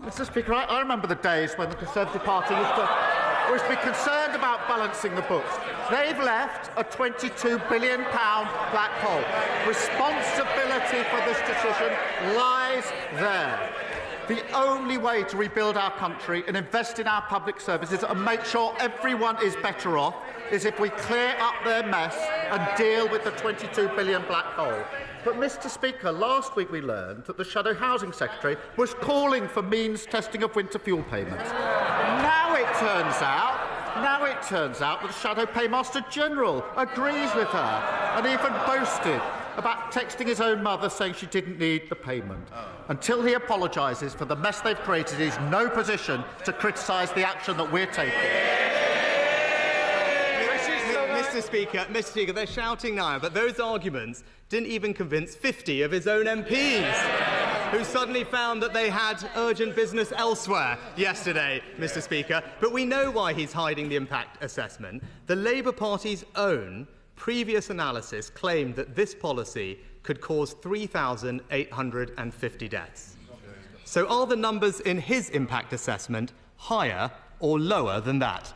Mr. Speaker, I remember the days when the Conservative Party used to be concerned about balancing the books. They've left a £22 billion black hole. Responsibility for this decision lies there. The only way to rebuild our country and invest in our public services and make sure everyone is better off is if we clear up their mess and deal with the £22 billion black hole. But, Mr. Speaker, last week we learned that the Shadow Housing Secretary was calling for means testing of winter fuel payments. Now it turns out that the Shadow Paymaster General agrees with her and even boasted about texting his own mother saying she didn't need the payment. Until he apologises for the mess they've created, he's in no position to criticise the action that we're taking. Mr. Speaker, they're shouting now, but those arguments didn't even convince 50 of his own MPs, who suddenly found that they had urgent business elsewhere yesterday, Mr. Speaker. But we know why he's hiding the impact assessment. The Labour Party's own previous analysis claimed that this policy could cause 3,850 deaths. So are the numbers in his impact assessment higher or lower than that?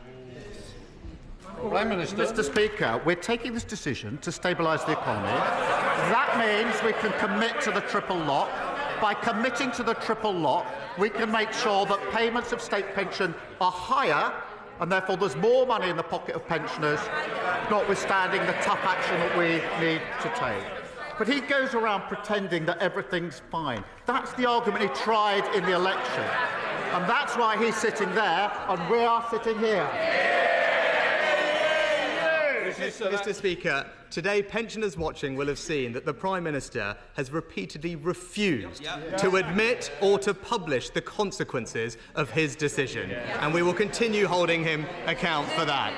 Prime Minister. Mr. Speaker, we're taking this decision to stabilise the economy. That means we can commit to the triple lock. By committing to the triple lock, we can make sure that payments of state pension are higher and therefore there's more money in the pocket of pensioners, notwithstanding the tough action that we need to take. But he goes around pretending that everything's fine. That's the argument he tried in the election. And that's why he's sitting there and we are sitting here. Mr. Speaker, today pensioners watching will have seen that the Prime Minister has repeatedly refused to admit or to publish the consequences of his decision, and we will continue holding him account for that.